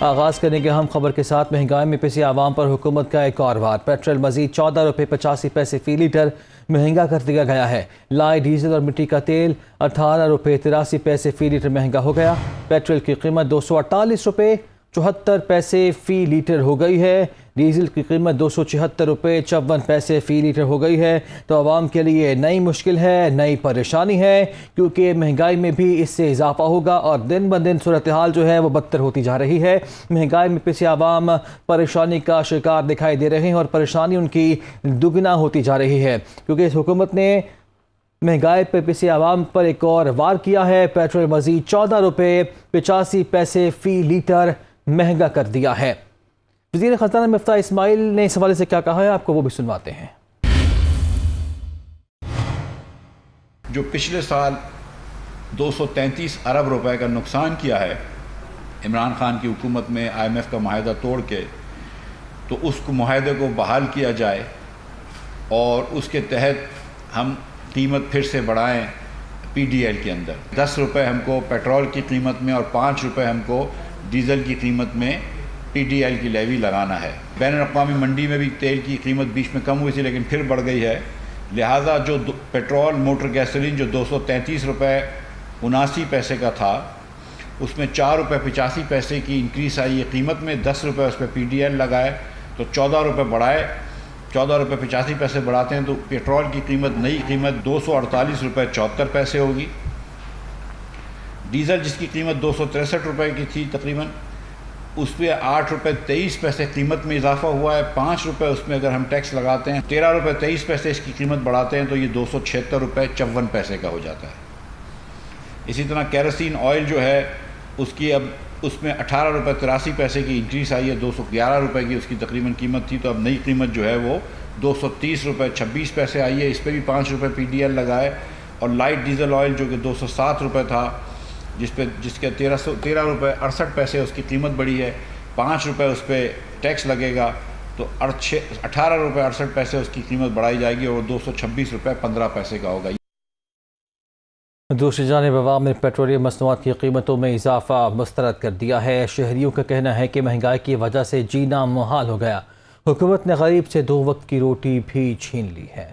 आगाज़ करने के अहम खबर के साथ महंगाई में पिसी आवाम पर हुकूमत का एक और वार। पेट्रोल मजीद 14 रुपये 85 पैसे फ़ी लीटर महंगा कर दिया गया है। लाए डीजल और मिट्टी का तेल 18 रुपये 83 पैसे फ़ी लीटर महंगा हो गया। पेट्रोल की कीमत 248 रुपये 74 पैसे फ़ी लीटर हो गई है। डीजल की कीमत 276 रुपये 54 पैसे फ़ी लीटर हो गई है। तो आवाम के लिए नई मुश्किल है, नई परेशानी है, क्योंकि महंगाई में भी इससे इजाफा होगा और दिन ब दिन सूरत हाल जो है वो बदतर होती जा रही है। महंगाई में पिछले आवाम परेशानी का शिकार दिखाई दे रहे हैं और परेशानी उनकी दुगना होती जा रही है, क्योंकि इस हुकूमत ने महंगाई पर पिछले आवाम पर एक और वार किया है। पेट्रोल मजीद 14 रुपये 85 पैसे फ़ी लीटर महंगा कर दिया है। वज़ीर ख़ज़ाना मिफ्ताह इस्माइल ने इस हवाले से क्या कहा है, आपको वो भी सुनवाते हैं। जो पिछले साल 233 अरब रुपए का नुकसान किया है इमरान खान की हुकूमत में IMF का माहिदा तोड़ के, तो उस माहिदे को बहाल किया जाए और उसके तहत हम कीमत फिर से बढ़ाएं। PDL के अंदर 10 रुपये हमको पेट्रोल की कीमत में और 5 रुपये हमको डीज़ल की कीमत में PDL की लेवी लगाना है। बैनुल-अक़वामी मंडी में भी तेल की कीमत बीच में कम हुई थी लेकिन फिर बढ़ गई है। लिहाजा जो पेट्रोल मोटर गैसोलीन जो 233 रुपये 79 पैसे का था, उसमें 4 रुपये 85 पैसे की इंक्रीज़ आई है कीमत में। 10 रुपये उस पर PDL लगाए तो 14 रुपये बढ़ाए, 14 रुपये 85 पैसे बढ़ाते हैं तो पेट्रोल की कीमत नई कीमत 248 रुपये 74 पैसे होगी। डीज़ल जिसकी कीमत 263 रुपये की थी तकरीबन, उस पर 8 रुपये 23 पैसे कीमत में इजाफा हुआ है। 5 रुपये उसमें अगर हम टैक्स लगाते हैं, 13 रुपये 23 पैसे इसकी कीमत बढ़ाते हैं तो ये 276 रुपये 54 पैसे का हो जाता है। इसी तरह केरोसिन ऑयल जो है उसकी अब उसमें 18 रुपये 83 पैसे की इंक्रीज़ आई है। 211 रुपये की उसकी तकरीबन कीमत थी, तो अब नई कीमत जो है वो 230 रुपये 26 पैसे आई है। इस पर भी 5 रुपये PDL लगाए। और लाइट डीजल ऑयल जो कि 207 रुपये था, जिसके 13 रुपये 68 पैसे उसकी कीमत बढ़ी है, 5 रुपये उस पर टैक्स लगेगा तो 18 रुपये 68 पैसे उसकी कीमत बढ़ाई जाएगी और 226 रुपये 15 पैसे का होगा। दूसरी जानिब अवाम ने पेट्रोलियम मसनूआत की कीमतों में इजाफा मुस्तरद कर दिया है। शहरियों का कहना है कि महंगाई की वजह से जीना मुहाल हो गया। हुकूमत ने गरीब से 2 वक्त की रोटी भी छीन ली है।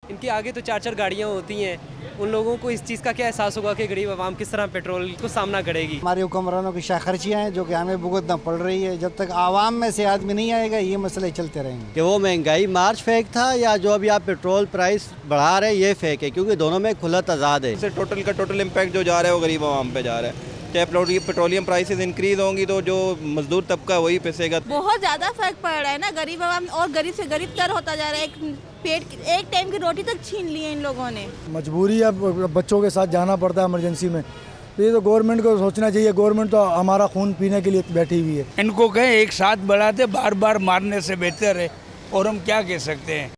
इनके आगे तो 4-4 गाड़ियाँ होती हैं, उन लोगों को इस चीज़ का क्या एहसास होगा कि गरीब आवाम किस तरह पेट्रोल को सामना करेगी। हमारे हुक्मरानों की शाखर्चियाँ हैं जो कि हमें भुगतना पड़ रही है। जब तक आवाम में से आदमी नहीं आएगा ये मसले चलते रहेंगे। कि वो महंगाई मार्च फेक था या जो अभी आप पेट्रोल प्राइस बढ़ा रहे हैं ये फेक है, क्योंकि दोनों में खुला तजाद है। टोटल का टोटल इम्पैक्ट जो जा रहा है वो गरीब आवाम पे जा रहा है। चाहे पेट्रोलियम प्राइसेस इंक्रीज होंगी तो जो मजदूर तबका वही पिसेगा। बहुत ज़्यादा फर्क पड़ रहा है ना, गरीब आवाम और गरीब से गरीब तर होता जा रहा है। एक टाइम की रोटी तक छीन ली है इन लोगों ने। मजबूरी है, बच्चों के साथ जाना पड़ता है इमरजेंसी में, तो ये तो गवर्नमेंट को सोचना चाहिए। गवर्नमेंट तो हमारा खून पीने के लिए बैठी हुई है। इनको कहें एक साथ बढ़ाते, बार बार मारने से बेहतर है, और हम क्या कह सकते हैं।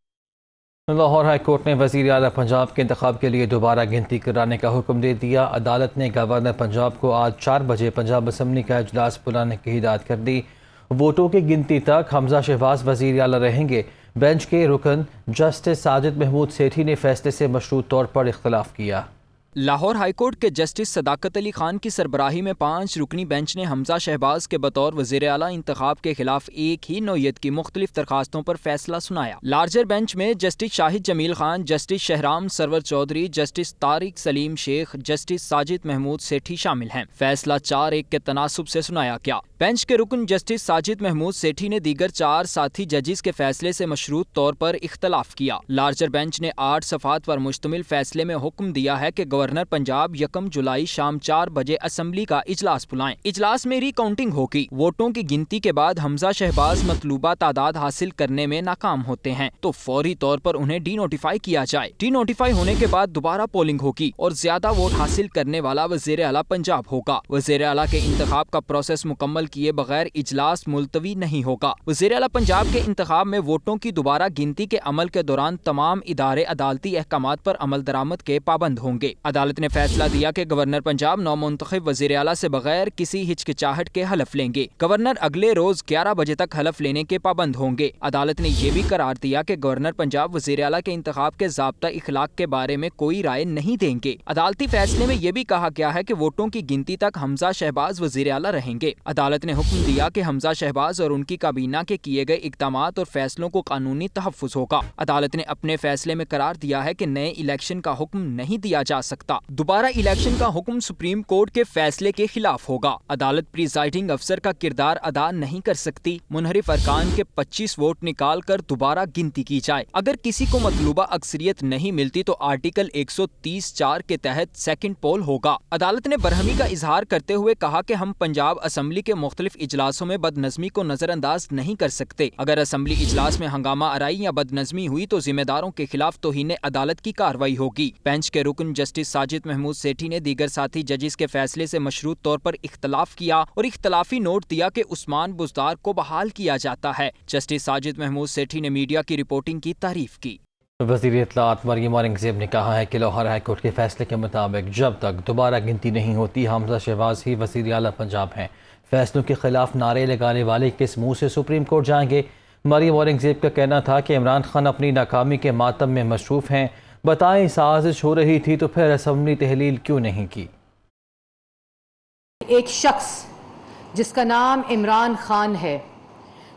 लाहौर हाई कोर्ट ने वज़ीर आला पंजाब के इंतखाब के लिए दोबारा गिनती कराने का हुक्म दे दिया। अदालत ने गवर्नर पंजाब को आज 4 बजे पंजाब असम्बली का इजलास बुलाने की हिदायत कर दी। वोटों की गिनती तक हमजा शहबाज वज़ीर आला रहेंगे। बेंच के रुकन जस्टिस साजिद महमूद सेठी ने फैसले से मशरूत तौर पर इख्तलाफ किया। लाहौर हाईकोर्ट के जस्टिस सदाकत अली खान की सरबराही में 5 रुकनी बेंच ने हमजा शहबाज के बतौर वज़ीर आला इंतखाब के खिलाफ एक ही नौयत की मुख्तलिफ दरखास्तों पर फैसला सुनाया। लार्जर बेंच में justice Shahid Jamil Khan, justice Shahram Sarwar Chaudhry, justice Tariq Saleem Sheikh, justice Sajid Mahmood Sethi शामिल हैं। फैसला 4-1 के तनासुब से सुनाया गया। बेंच के रुकन जस्टिस साजिद महमूद सेठी ने दीगर 4 साथी जजिस के फैसले से मशरूत तौर पर इख्तलाफ किया। लार्जर बेंच ने 8 सफ़ात पर मुश्तमिल फैसले में हुक्म दिया है कि गवर्नर पंजाब 1 जुलाई शाम 4 बजे असम्बली का इजलास बुलाएं। इजलास में रिकाउंटिंग होगी। वोटों की गिनती के बाद हमजा शहबाज मतलूबा तादाद हासिल करने में नाकाम होते हैं तो फौरी तौर पर उन्हें डी नोटिफाई किया जाए। डी नोटिफाई होने के बाद दोबारा पोलिंग होगी और ज्यादा वोट हासिल करने वाला वज़ीर आला पंजाब होगा। वज़ीर आला के इंतखाब का प्रोसेस मुकम्मल मुकम्मल किए बगैर इजलास मुलतवी नहीं होगा। वज़ीर आला पंजाब के इंतखाब में वोटों की दोबारा गिनती के अमल के दौरान तमाम इदारे अदालती अहकामात पर अमल दरामद के पाबंद होंगे। अदालत ने फैसला दिया कि गवर्नर पंजाब नौमुंतखब वज़ीर आला से बगैर किसी हिचकिचाहट के हलफ लेंगे। गवर्नर अगले रोज 11 बजे तक हलफ लेने के पाबंद होंगे। अदालत ने यह भी करार दिया कि गवर्नर पंजाब वज़ीर आला के इंतखाब के ज़ाब्ता इखलाक के बारे में कोई राय नहीं देंगे। अदालती फैसले में यह भी कहा गया है कि वोटों की गिनती तक हमजा शहबाज वज़ीर आला रहेंगे। अदालत ने हुक्म दिया कि हमजा शहबाज और उनकी काबीना के किए गए इक़दामात और फैसलों को कानूनी तहफ़्फ़ुज़ होगा। अदालत ने अपने फैसले में करार दिया है कि नए इलेक्शन का हुक्म नहीं दिया जा सकता। दोबारा इलेक्शन का हुक्म सुप्रीम कोर्ट के फैसले के खिलाफ होगा। अदालत प्रिजाइडिंग अफसर का किरदार अदा नहीं कर सकती। मुनहरिफ अरकान के 25 वोट निकाल कर दोबारा गिनती की जाए। अगर किसी को मतलूबा अक्सरियत नहीं मिलती तो आर्टिकल 130(4) के तहत सेकंड पोल होगा। अदालत ने बरहमी का इजहार करते हुए कहा कि हम पंजाब असम्बली के मुख्तलिफ इजलासों में बदनज़मी को नजरअंदाज नहीं कर सकते। अगर असम्बली इजलास में हंगामा आराई या बदनज़मी हुई तो जिम्मेदारों के खिलाफ तौहीन अदालत की कार्रवाई होगी। बेंच के रुकन जस्टिस साजिद महमूद सेठी ने दीगर साथी जजिस के फैसले से मशरूत तौर पर इख्तलाफ किया और इख्तलाफी नोट दिया कि उस्मान बुज़दार को बहाल किया जाता है। जस्टिस साजिद महमूद सेठी ने मीडिया की रिपोर्टिंग की तारीफ की। वज़ीर इत्तलात मरियम औरंगज़ेब ने कहा है कि लाहौर हाई कोर्ट के फैसले के मुताबिक जब तक दोबारा गिनती नहीं होती हमजा शहबाज ही वज़ीर आला पंजाब हैं। फैसलों के खिलाफ नारे लगाने वाले किस मुँह से सुप्रीम कोर्ट जाएंगे? मरियम औरंगज़ेब का कहना था कि इमरान खान अपनी नाकामी के मातम में मसरूफ़ हैं। बताएं, साजिश हो रही थी तो फिर असम्बली तहलील क्यों नहीं की? एक शख्स जिसका नाम इमरान खान है,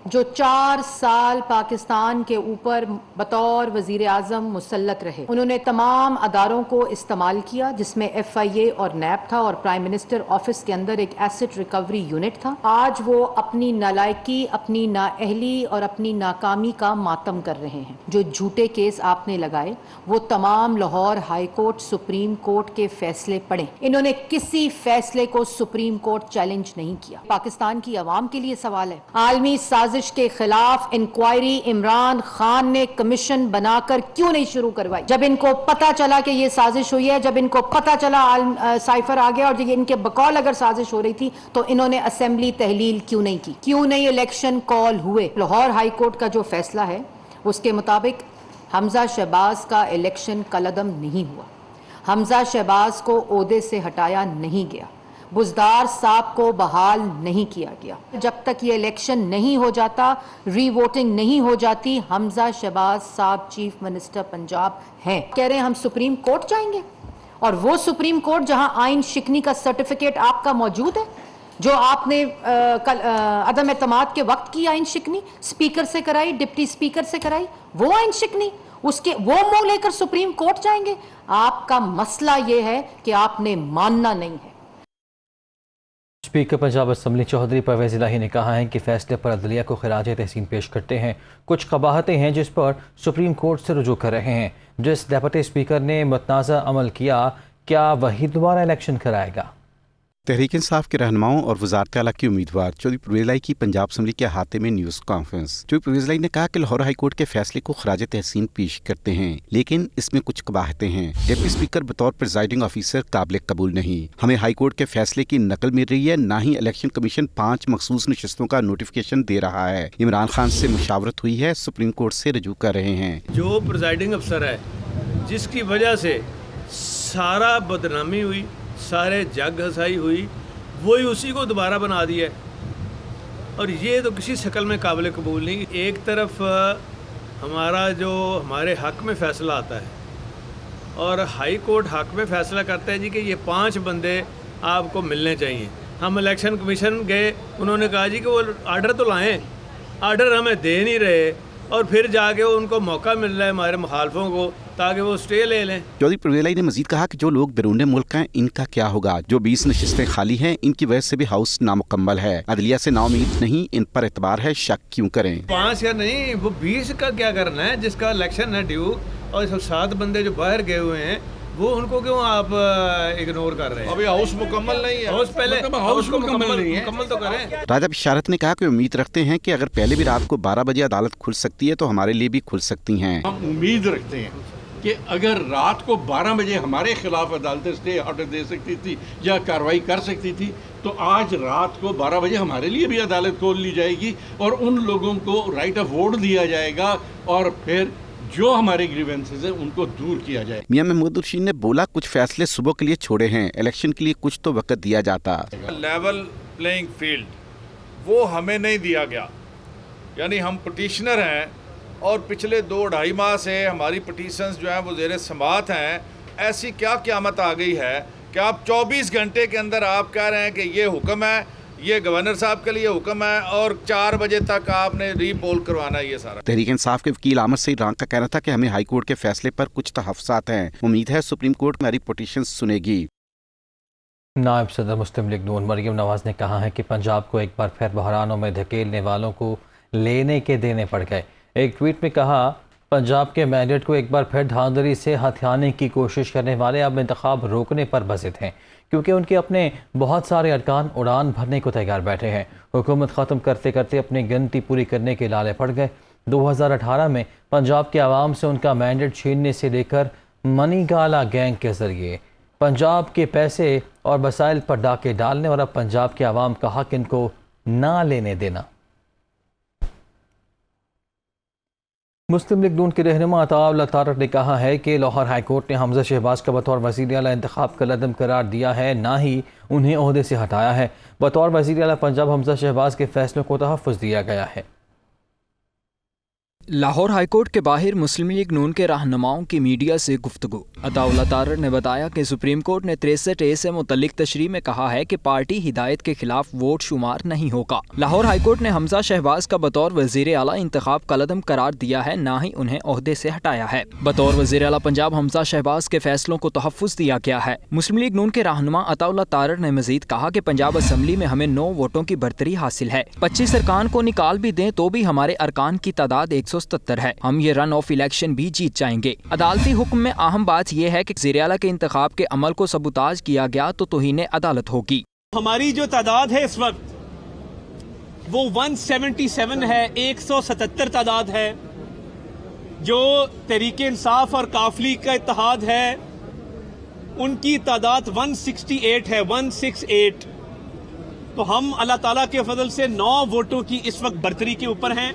जो 4 साल पाकिस्तान के ऊपर बतौर वज़ीर आज़म मुसल्लत रहे, उन्होंने तमाम अदारों को इस्तेमाल किया जिसमें FIA और NAB था और प्राइम मिनिस्टर ऑफिस के अंदर एक एसेट रिकवरी यूनिट था। आज वो अपनी नालायकी, अपनी नाअहली और अपनी नाकामी का मातम कर रहे हैं। जो झूठे केस आपने लगाए वो तमाम Lahore high court, supreme court के फैसले पढ़े। इन्होंने किसी फैसले को सुप्रीम कोर्ट चैलेंज नहीं किया। पाकिस्तान की आवाम के लिए सवाल है, आलमी साजिश के खिलाफ इंक्वायरी इमरान खान ने कमीशन बनाकर क्यों नहीं शुरू करवाई? जब इनको पता चला कि ये साजिश हुई है, जब इनको पता चला साइफर आ गया और जब इनके बकौल अगर साजिश हो रही थी तो इन्होंने असेंबली तहलील क्यों नहीं की? क्यों नहीं इलेक्शन कॉल हुए? लाहौर हाई कोर्ट का जो फैसला है उसके मुताबिक हमजा शहबाज का इलेक्शन कलअदम नहीं हुआ। हमजा शहबाज को ओहदे से हटाया नहीं गया। बुज़दार साहब को बहाल नहीं किया गया। जब तक ये इलेक्शन नहीं हो जाता, री वोटिंग नहीं हो जाती, हमजा शहबाज साहब चीफ मिनिस्टर पंजाब हैं। कह रहे हैं हम सुप्रीम कोर्ट जाएंगे, और वो सुप्रीम कोर्ट जहां आइन शिकनी का सर्टिफिकेट आपका मौजूद है, जो आपने अदम एतमाद के वक्त की आइन शिकनी स्पीकर से कराई, डिप्टी स्पीकर से कराई, वो आइन शिकनी उसके वो मुंह लेकर सुप्रीम कोर्ट जाएंगे? आपका मसला ये है कि आपने मानना नहीं है। स्पीकर पंजाब असम्बली चौधरी परवेज़ इलाही ने कहा है कि फैसले पर अदलिया को खिराज तहसीन पेश करते हैं। कुछ कबाहतें हैं जिस पर सुप्रीम कोर्ट से रुजू कर रहे हैं। जिस डेप्यूटी स्पीकर ने मुतनाज़ा अमल किया, क्या वही दोबारा इलेक्शन कराएगा? तहरीक इंसाफ के रहनुमाओं और वज़ारत आला के उम्मीदवार चौधरी परवेज़ इलाही की पंजाब असम्बली के अहाते में न्यूज़ कॉन्फ्रेंस। चौधरी परवेज़ इलाही ने कहा कि लाहौर हाई कोर्ट के फैसले को खराज तहसीन पेश करते हैं, लेकिन इसमें कुछ कबाहतें हैं। डिप्टी स्पीकर बतौर प्रिजाइडिंग ऑफिसर काबिल कबूल नहीं। हमें हाई कोर्ट के फैसले की नकल मिल रही है, ना ही इलेक्शन कमीशन 5 मखसूस नशस्तों का नोटिफिकेशन दे रहा है। इमरान खान से मुशावरत हुई है, सुप्रीम कोर्ट से रजू कर रहे हैं। जो प्रिजाइडिंग अफसर है जिसकी वजह से सारा बदनामी हुई, सारे जग हसाई हुई, वही उसी को दोबारा बना दिया है। और ये तो किसी शक्ल में काबिल कबूल नहीं। एक तरफ हमारा जो हमारे हक़ में फ़ैसला आता है और हाई कोर्ट हक़ में फ़ैसला करता है जी कि ये 5 बंदे आपको मिलने चाहिए। हम इलेक्शन कमीशन गए, उन्होंने कहा जी कि वो आर्डर तो लाएँ, आर्डर हमें दे नहीं रहे, और फिर जाके उनको मौका मिल रहा है हमारे मुखालफों को ताकि वो स्टे ले लें। चौधरी परवेज़ इलाही ने मजीद कहा कि जो लोग बैरून मुल्क हैं इनका क्या होगा? जो 20 नशिस्तें खाली हैं, इनकी वजह से भी हाउस नामुकम्मल है। अदलिया से नाउमीद नहीं, इन पर एतबार है, शक क्यों करें? 5 या नहीं, वो 20 का क्या करना है जिसका इलेक्शन है ड्यू, और 7 बंदे जो बाहर गए हुए हैं वो उनको क्यों आप इग्नोर कर रहे हैं? अभी हाउस मुकम्मल नहीं है। हाउस पहले हाउस को मुकम्मल तो करें। राजा बिशारत ने कहा कि उम्मीद रखते हैं कि अगर पहले भी रात को 12 बजे अदालत खुल सकती है तो हमारे लिए भी खुल सकती हैं। हम उम्मीद रखते हैं कि अगर रात को 12 बजे हमारे खिलाफ अदालतें स्टे ऑर्डर दे सकती थी या कार्रवाई कर सकती थी, तो आज रात को 12 बजे हमारे लिए भी अदालत खोल ली जाएगी और उन लोगों को राइट ऑफ वोट दिया जाएगा और फिर जो हमारे ग्रीवेंसेस हैं उनको दूर किया जाए। मियां महमूद रशीद ने बोला, कुछ फैसले सुबह के लिए छोड़े हैं, इलेक्शन के लिए कुछ तो वक्त दिया जाता। लेवल प्लेइंग फील्ड वो हमें नहीं दिया गया, यानी हम पटिशनर हैं और पिछले 2-2.5 माह से हमारी पटिशन्स जो हैं वो ज़ेरे समाअत हैं। ऐसी क्या क़यामत आ गई है कि आप 24 घंटे के अंदर आप कह रहे हैं कि ये हुक्म है, ये गवर्नर साहब के लिए हुक्म है और 4 बजे तक आपने रीपोल करवाना है। ये सारा तहरीक इंसाफ के वकील आमद सईद रांग का कहना था कि हमें हाई कोर्ट के फैसले पर कुछ तहफ़्फ़ुज़ात हैं, उम्मीद है सुप्रीम कोर्ट हमारी पटिशन सुनेगी। नायब सदर मुस्लिम लीग नून मरियम नवाज ने कहा है कि पंजाब को एक बार फिर बहरानों में धकेलने वालों को लेने के देने पड़ गए। एक ट्वीट में कहा, पंजाब के मैंडेट को एक बार फिर धांधली से हथियाने की कोशिश करने वाले अब इंतखाब रोकने पर बज़िद हैं, क्योंकि उनके अपने बहुत सारे अरकान उड़ान भरने को तैयार बैठे हैं। हुकूमत ख़त्म करते करते अपनी गिनती पूरी करने के लाले पड़ गए। 2018 में पंजाब के आवाम से उनका मैंडेट छीनने से लेकर मनीगाला गैंग के ज़रिए पंजाब के पैसे और वसाइल पर डाके डालने और अब पंजाब के आवाम का हक इनको ना लेने देना। मुस्लिम लीग नून के रहनुमा अताउल्लाह तारक ने कहा है कि लाहौर हाई कोर्ट ने हमजा शहबाज का बतौर वज़ीर आला इंतखाब का लदम करार दिया है, ना ही उन्हें ओहदे से हटाया है। बतौर वज़ीर आला पंजाब हमजा शहबाज के फैसलों को तहफ़्फ़ुज़ दिया गया है। लाहौर हाईकोर्ट के बाहर मुस्लिम लीग नून के रहनुमाओं की मीडिया से गुफ्तगू। अताउल्लाह तारक ने बताया कि सुप्रीम कोर्ट ने 63A से मुतल्लिक तशरीह में कहा है कि पार्टी हिदायत के खिलाफ वोट शुमार नहीं होगा। लाहौर हाईकोर्ट ने हमजा शहबाज का बतौर वज़ीर आला इंतखाब का लदम करार दिया है, ना ही उन्हें ओहदे से हटाया है। बतौर वज़ीर आला पंजाब हमजा शहबाज के फैसलों को तहफ़्फ़ुज़ दिया गया है। मुस्लिम लीग नून के रहनुमा अताउल्लाह तारक ने मजीद कहा कि पंजाब असम्बली में हमें 9 वोटों की बरतरी हासिल है। 25 अरकान को निकाल भी दें तो भी हमारे अरकान की तादाद 177 है। हम ये रन ऑफ इलेक्शन भी जीत जाएंगे। अदालती हुक्म में अहम बात यह है कि वज़ीर आला के इंतखाब के अमल को सबूताज किया गया तो तौहीन अदालत होगी। हमारी जो तादाद है इस वक्त वो 177 है, 177 तादाद है। जो तहरीक इंसाफ और काफली का इत्तेहाद है उनकी तादाद 168 है, 168। तो हम अल्लाह ताला के फजल से 9 वोटों की इस वक्त बरतरी के ऊपर हैं।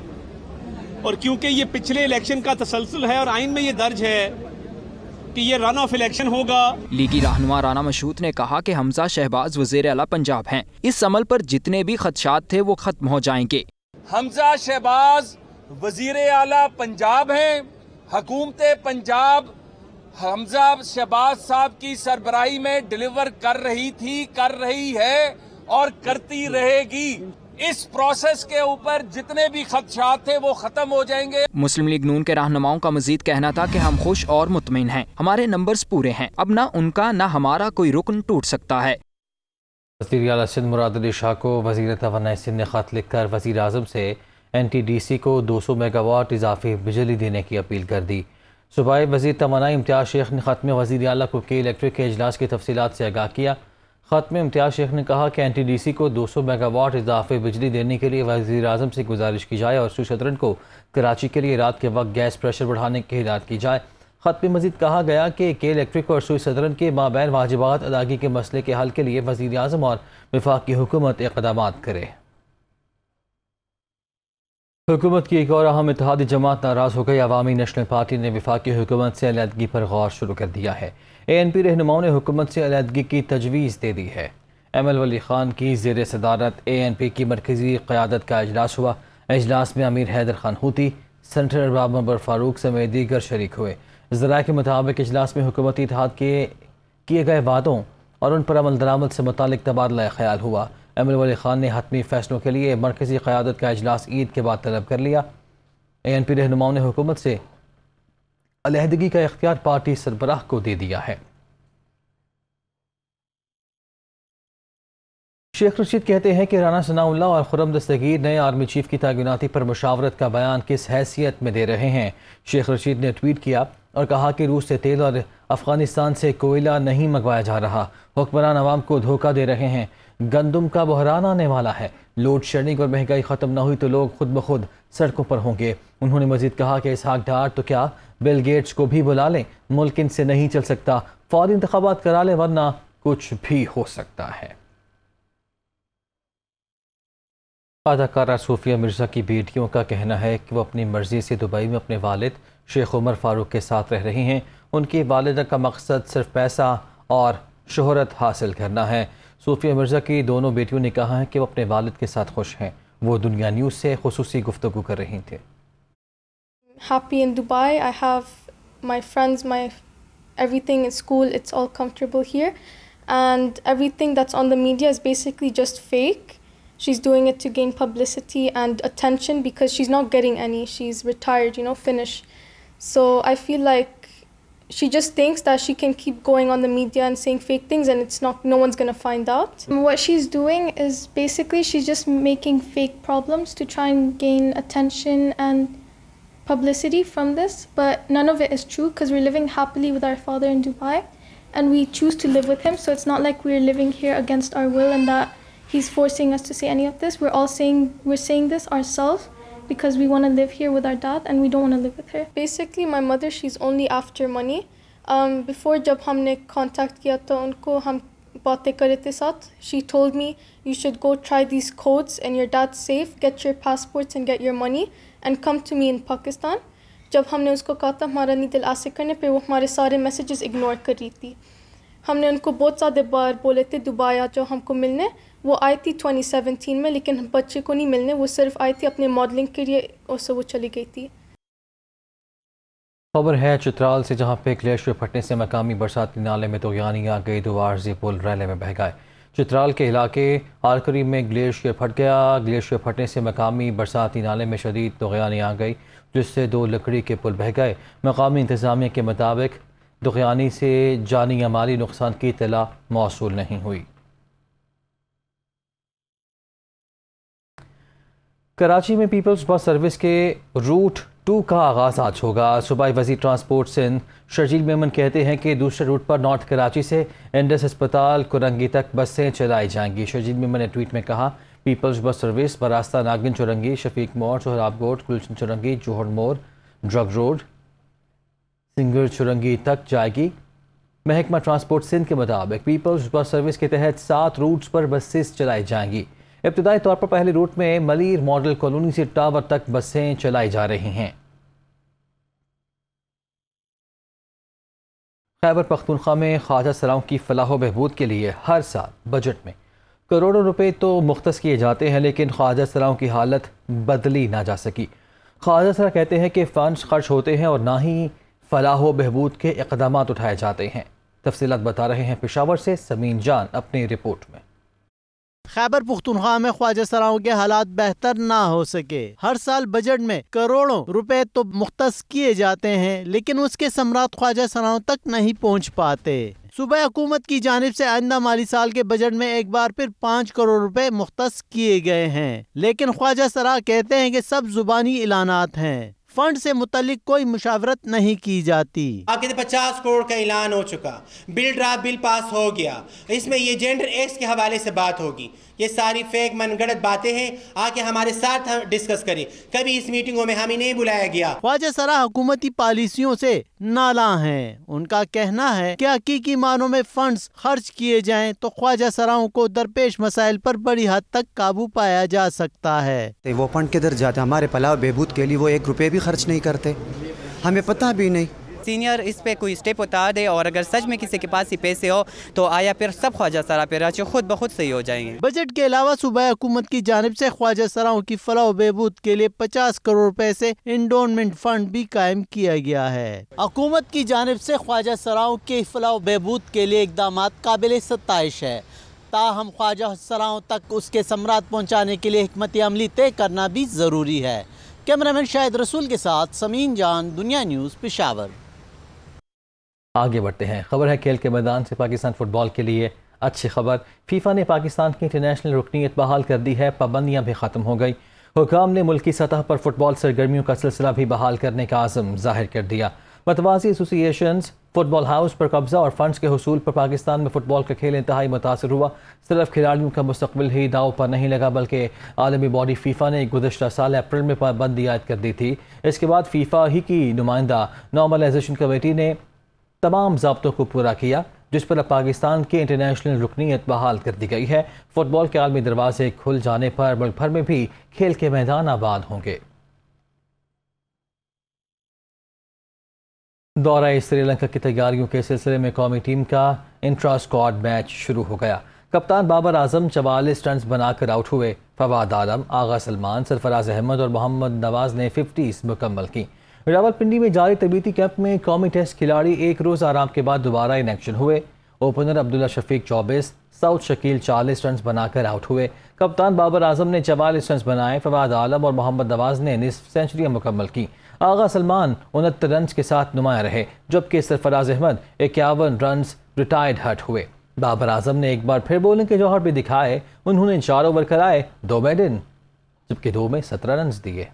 और क्योंकि ये पिछले इलेक्शन का तसलसल है और आइन में ये दर्ज है कि ये रन ऑफ इलेक्शन होगा। लीगी रहनुमा राना मशहूद ने कहा कि हमजा शहबाज वज़ीर आला पंजाब हैं। इस अमल पर जितने भी खदशात थे वो खत्म हो जाएंगे। हमजा शहबाज वज़ीर आला पंजाब हैं। हुकूमत पंजाब हमजा शहबाज साहब की सरबराही में डिलीवर कर रही थी, कर रही है और करती रहेगी। इस प्रोसेस के ऊपर जितने भी खदशात थे वो खत्म हो जाएंगे। मुस्लिम लीग नून के रहनुमाओं का मजीद कहना था कि हम खुश और मुतमईन हैं, हमारे नंबर्स पूरे हैं, अब ना उनका ना हमारा कोई रुकन टूट सकता है। वज़ीर आला सिंध मुराद अली शाह को वज़ीर तवानाई सिंध ने खत लिखकर वज़ीर आज़म से NTDC को 200 मेगावाट इजाफी बिजली देने की अपील कर दी। सूबाई वज़ीर तवानाई इम्तियाज़ शेख ने खत में वज़ीर आला को के इलेक्ट्रिक के इजलास की तफसीलात से आगाह किया। खत में इम्तियाज़ शेख ने कहा कि NTDC को 200 मेगावाट इजाफी बिजली देने के लिए वज़ीर आज़म से गुजारिश की जाए और सुई सदरन को कराची के लिए रात के वक्त गैस प्रेशर बढ़ाने की हिदायत की जाए। खत में मज़ीद कहा गया कि के इलेक्ट्रिक और सुई सदरन के माबैन वाजिबात अदायगी के मसले के हल के लिए वज़ीर आज़म और वफाकी हुकूमत इक़दामात करे। हुकूमत की एक और अहम इत्तेहादी जमात नाराज़ हो गई। अवामी नेशनल पार्टी ने वफाकी हुकूमत से अलहदगी पर गौर शुरू कर दिया है। ANP रहनुमाओं ने हुकूमत से अलहदगी की तजवीज़ दे दी है। ML वली खान की ज़ेर सदारत ANP की मरकज़ी क़यादत का इजलास हुआ। इजलास में अमीर हैदर खान हूती, सेनेटर अरबाब मंबर फ़ारूक समेत दीगर शरीक हुए। ज़राए के मुताबिक इजलास में हुकूमती इत्तेहाद के किए गए वादों और उन पर अमल दरामद से मुतालिक तबादला ख्याल हुआ। ML वली खान ने हतमी फ़ैसलों के लिए मरकज़ी क़यादत का इजलास ईद के बाद तलब कर लिया। ANP रहनुमाओं ने हुकूमत से अलहदगी का इख्तियार पार्टी सरबराह को दे दिया है। शेख रशीद कहते हैं कि राना सनाउल्लाह और खुर्रम दस्तगीर नए आर्मी चीफ की तैनाती पर मुशावरत का बयान किस हैसियत में दे रहे हैं। शेख रशीद ने ट्वीट किया और कहा कि रूस से तेल और अफगानिस्तान से कोयला नहीं मंगवाया जा रहा, हुक्मरान अवाम को धोखा दे रहे हैं। गंदम का बहरान आने वाला है। लोड शेडिंग और महंगाई ख़त्म न हुई तो लोग खुद ब खुद सड़कों पर होंगे। उन्होंने मजीद कहा कि इसहाक डार तो क्या बिल गेट्स को भी बुला लें, मुल्क इनसे नहीं चल सकता, फौरी इंतखाबात करा लें वरना कुछ भी हो सकता है। अदाकारा सूफिया मिर्ज़ा की बेटियों का कहना है कि वो अपनी मर्ज़ी से दुबई में अपने वालिद शेख उमर फारूक के साथ रह रही हैं। उनकी वालिदा का मकसद सिर्फ पैसा और शोहरत हासिल करना है। सूफिया मिर्ज़ा की दोनों बेटियों ने कहा है कि वो अपने वालिद के साथ खुश हैं। वो दुनिया न्यूज़ से खुसूसी गुफ्तगू कर रही थी। Happy in Dubai. I have my friends, my everything in school. It's all comfortable here, and everything that's on the media is basically just fake. She's doing it to gain publicity and attention because she's not getting any. She's retired, finished. So I feel like she just thinks that she can keep going on the media and saying fake things and no one's going to find out. What she's doing is basically she's just making fake problems to try and gain attention and publicity from this. But none of it is true because we're living happily with our father in Dubai and we choose to live with him. So it's not like we're living here against our will and that he's forcing us to say any of this. We're saying this ourselves because we want to live here with our dad and we don't want to live with her. Basically, my mother, she's only after money. Before जब हमने contact किया तो उनको हम बातें कर रहे थे साथ, she told me you should go try these codes and your dad's safe, get your passports and get your money and come to me in Pakistan. जब हमने उसको कहा था हमारा नहीं दिल आसे करने पे, वो हमारे सारे messages ignore कर रही थी। हमने उनको बहुत ज़्यादा बार बोले थे दुबई आ जाओ हमको मिलने। वो आई थी 2017 में, लेकिन बच्चे को नहीं मिलने, वो सिर्फ आई थी अपने मॉडलिंग के लिए और से वो चली गई थी। खबर है चित्राल से, जहां पे ग्लेशियर फटने से मकामी बरसाती नाले में तूफ़ानी आ गई। 2 आरज़ी पुल रैले में बह गए। चित्राल के इलाके आलकरी में ग्लेशियर फट गया। ग्लेशियर फटने से मकामी बरसाती नाले में शदीद तूफ़ानी आ गई, जिससे 2 लकड़ी के पुल बह गए। मकामी इंतज़ामिया के मुताबिक तूफ़ानी से जानी या माली नुकसान की इत्तला मौसूल नहीं हुई। कराची में पीपल्स बस सर्विस के रूट 2 का आगाज़ आज होगा। सूबाई वज़ीर ट्रांसपोर्ट सिंध शर्जील मेमन कहते हैं कि दूसरे रूट पर नॉर्थ कराची से इंडस अस्पताल कुरंगी तक बसें चलाई जाएंगी। शर्जील मेमन ने ट्वीट में कहा, पीपल्स बस सर्विस बरास्ता नागिन चुरंगी, शफीक मोड़, सोहराब गोट, गुलशन चुरंगी, जोहर मोड़, ड्रग रोड, सिंगर चुरंगी तक जाएगी। महकमा ट्रांसपोर्ट सिंध के मुताबिक पीपल्स बस सर्विस के तहत 7 रूट्स पर बसेस चलाई जाएंगी। इब्तिदाई तौर पर पहले रूट में मलीर मॉडल कॉलोनी से टावर तक बसें चलाई जा रही हैं। खैबर पख्तूनख्वा में ख्वाजा सराओं की फलाह बहबूद के लिए हर साल बजट में करोड़ों रुपए तो मुख्तस किए जाते हैं, लेकिन ख्वाजा सराओं की हालत बदली ना जा सकी। ख्वाजा सरा कहते हैं कि फ़ंड्स खर्च होते हैं और ना ही फलाह बहबूद के इक़दामात उठाए जाते हैं। तफसीलात बता रहे हैं पेशावर से समीन जान अपनी रिपोर्ट में। खैबर पुख्तूनख्वा में ख्वाजा सराओं के हालात बेहतर ना हो सके। हर साल बजट में करोड़ों रुपए तो मुख्तस किए जाते हैं, लेकिन उसके समरात ख्वाजा सराओं तक नहीं पहुंच पाते। सूबा हुकूमत की जानिब से आइंदा माली साल के बजट में एक बार फिर 5 करोड़ रुपए मुख्तस किए गए हैं, लेकिन ख्वाजा सरा कहते हैं कि सब जुबानी ऐलानात हैं, फंड से मुतल्लिक कोई मुशावरत नहीं की जाती। आगे 50 करोड़ का ऐलान हो चुका, बिल ड्राफ्ट बिल पास हो गया, इसमें ये जेंडर एक्ट के हवाले से बात होगी। ये सारी फेक मनगढ़ंत बातें हैं, आके हमारे साथ हम डिस्कस करें। कभी इस मीटिंगों में हमें नहीं बुलाया गया। ख्वाजा सरा हुकूमती पॉलिसियों से नाला हैं। उनका कहना है कि हकीकी मानों में फंड्स खर्च किए जाएं तो ख्वाजा सराओं को दरपेश मसाइल पर बड़ी हद तक काबू पाया जा सकता है। वो फंड किधर जाते, हमारे फलाह बहबूद के लिए वो 1 रुपये भी खर्च नहीं करते, हमें पता भी नहीं। सीनियर इस पे कोई स्टेप उठा दे, और अगर सच में किसी के पास ही पैसे हो तो आया फिर सब ख्वाजा सरा पे राज्य खुद ब खुद सही हो जाएंगे। बजट के अलावा सूबा हुकूमत की जानिब से ख्वाजा सराओं की फलाह बहबूद के लिए 50 करोड़ रुपए से इंडोनमेंट फंड भी कायम किया गया है। हुकूमत की जानिब से ख्वाजा सराओं के फलाह बहबूद के लिए इक़दामात काबिल सताइश है, ताहम ख्वाजा सराओं तक उसके समरात पहुँचाने के लिए हिकमत अमली तय करना भी ज़रूरी है। कैमरामैन शाहिद रसूल के साथ समीन जान, दुनिया न्यूज़, पेशावर। आगे बढ़ते हैं। खबर है खेल के मैदान से। पाकिस्तान फुटबॉल के लिए अच्छी खबर, फीफा ने पाकिस्तान की इंटरनेशनल रुकनीत बहाल कर दी है। पाबंदियां भी ख़त्म हो गई। हुकाम ने मुल्की सतह पर फुटबॉल सरगर्मियों का सिलसिला भी बहाल करने का आज़म जाहिर कर दिया। मतवाज़ी एसोसिएशंस फुटबॉल हाउस पर कब्जा और फंड्स के हुसूल पर पाकिस्तान में फुटबॉल का खेल इंतहाई मुतासर हुआ। सिर्फ खिलाड़ियों का मुस्तकबिल ही दाव पर नहीं लगा, बल्कि आलमी बॉडी फीफा ने गुज़श्ता साल अप्रैल में पाबंदी आयद कर दी थी। इसके बाद फीफा ही की नुमाइंदा नॉर्मलाइजेशन कमेटी ने तमाम ज़ाब्तों को पूरा किया, जिस पर अब पाकिस्तान की इंटरनेशनल रुकनीत बहाल कर दी गई है। फुटबॉल के आलमी दरवाजे खुल जाने पर मुल्क भर में भी खेल के मैदान आबाद होंगे। दौरा श्रीलंका की तैयारियों के सिलसिले में कौमी टीम का इंट्रा स्क्वाड मैच शुरू हो गया। कप्तान बाबर आजम 44 रन्स बनाकर आउट हुए। फवाद आलम, आगा सलमान, सरफराज अहमद और मोहम्मद नवाज ने 50s मुकम्मल की। रावलपिंडी में जारी तरबीती कैंप में कौमी टेस्ट खिलाड़ी एक रोज़ आराम के बाद दोबारा इन एक्शन हुए। ओपनर अब्दुल्ला शफीक 24, साउथ शकील 40 रन्स बनाकर आउट हुए। कप्तान बाबर आजम ने 44 रन्स बनाए। फवाद आलम और मोहम्मद नवाज ने निस्फ सेंचुरियाँ मुकम्मल की। आगा सलमान 69 रन्स के साथ नुमाया रहे, जबकि सरफराज अहमद 51 रन्स रिटायर्ड हट हुए। बाबर आजम ने एक बार फिर बॉलिंग के जौहर भी दिखाए। उन्होंने 4 ओवर कराए, 2 मेडन, जबकि 2 में 17 रन्स दिए।